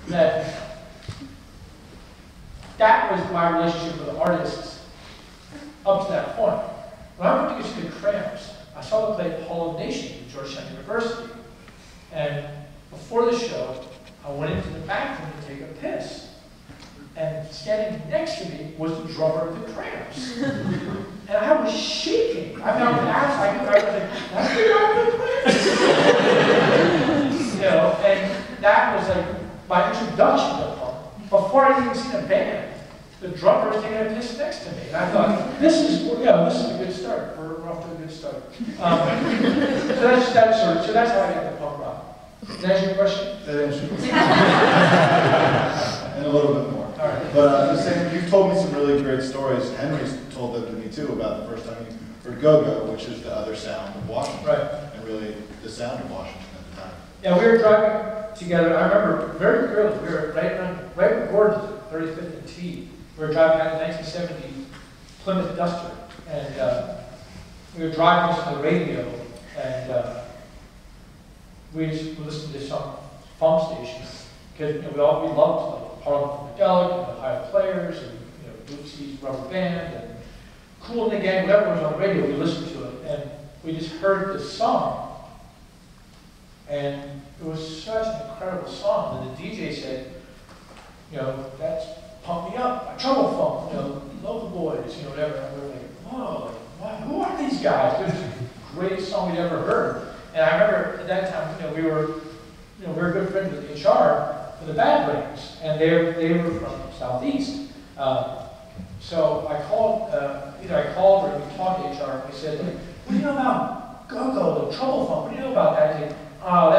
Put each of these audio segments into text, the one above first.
that was my relationship with artists up to that point. When I went to get to the Cramps, I saw them play Hall of Nations at Georgetown University. And before the show, I went into the bathroom to take a piss. And standing next to me was the drummer of the Cramps. And I was shaking. I mean, I was like, that's the drummer of the Cramps. You know, and that was like my introduction to punk. Before I even seen a band, the drummer was taking a piss next to me. And I thought, this is a good start. We're off to a good start. So that's how I got to punk rock. Did that answer your question? That answers your question. And a little bit more. All right. But the same, you've told me some really great stories. Henry's told them to me too about the first time you heard go-go, which is the other sound of Washington. Right. And really the sound of Washington at the time. Yeah, we were driving together. I remember very clearly. We were right where Gordon's at 35th and T. We were driving out of 1970 Plymouth Duster, and we were driving to the radio, and we listened to some funk stations because we loved like Parliament Funkadelic and the Ohio Players and Bootsy's Rubber Band and Cool in the Gang, whatever was on the radio, we listened to it, and we just heard this song, and it was such an incredible song. And the DJ said, that's Pump Me Up by Trouble Funk, Love the Boys, whatever. And we were like, whoa, like, who are these guys? It was the greatest song we'd ever heard. And I remember at that time, we were good friends with HR for the Bad Brains, and they were from Southeast. So I called, either I called or we talked to HR, and we said, like, what do you know about go-go, the Trouble Funk? What do you know about that? He said, oh,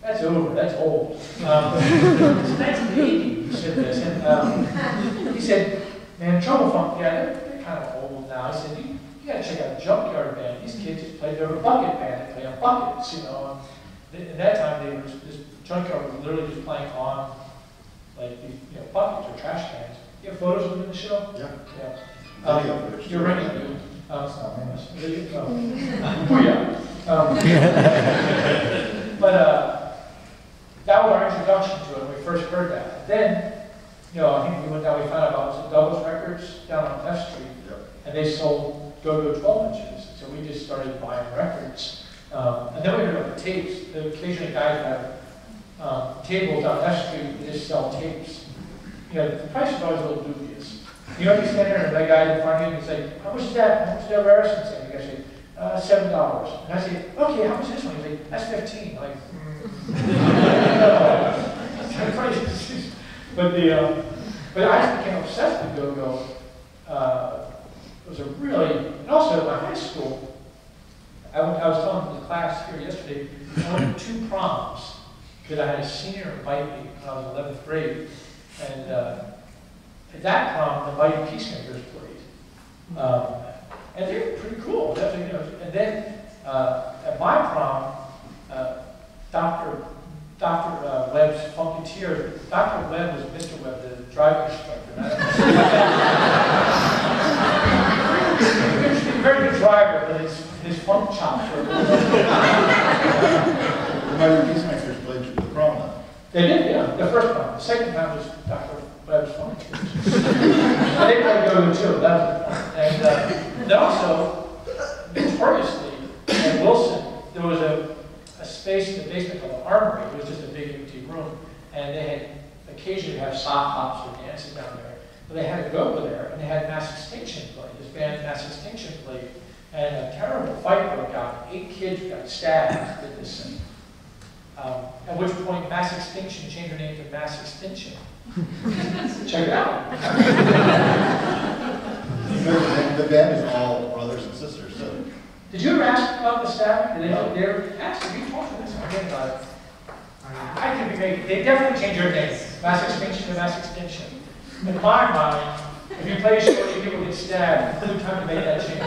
that's over, that's old. It's 1980, he said this, and he said, man, Trouble Funk, yeah, they're kind of old now. He said, you gotta check out the Junkyard Band. These kids just played their bucket band, they play on buckets, At that time, this Junkyard was literally just playing on, like, these, buckets or trash cans. You have photos of them in the show? Yeah. Yeah. You're running, dude. But that was our introduction to it when we first heard that. Then, I think we went down, we found out about Dischord Records down on F Street, and they sold go-go 12 inches. So we just started buying records. And then we heard about the tapes. Occasionally guys have tables down F Street that just sell tapes. The price is always a little dubious. You stand there and that guy in front of you and he's like, how much is that? How much is that Harrison say? And the guy say, $7. And I say, okay, how much is this one? He's like, that's 15. I'm like, that's kind of crazy. But I just became obsessed with go-go. It was a really, and also at my high school, I was telling the class here yesterday, I went to 2 proms because I had a senior invite me when I was in 11th grade. And at that prom, the Mighty Peacemakers played. And they were pretty cool. And then at my prom, Dr. Webb's Funketeer, Dr. Webb was Mr. Webb, the driving instructor. He's a very good driver, but his funk chops were The Mighty Peacemakers played the prom then? They did, yeah. The first time. The second time was Dr. Webb's Funk. They played go-go too. That was the point. And then also, notoriously, in Wilson, there was a space in the basement called the Armory. It was just a big empty room. And they had occasionally have sock hops or dances down there. But they had a go-go there, and they had Mass Extinction play. This band, Mass Extinction, played. And a terrible fight broke out. 8 kids got stabbed at this thing. At which point, Mass Extinction changed their name to Mass Extinction. Check it out. The band is all brothers and sisters, so. Did you ever ask about the stabbing? Did they ever ask? Did you talk to this again about it? I could be making. They definitely changed their name. Mass Extinction to Mass Extinction. In my mind, if you play a show where people get stabbed, it's a good time to make that change.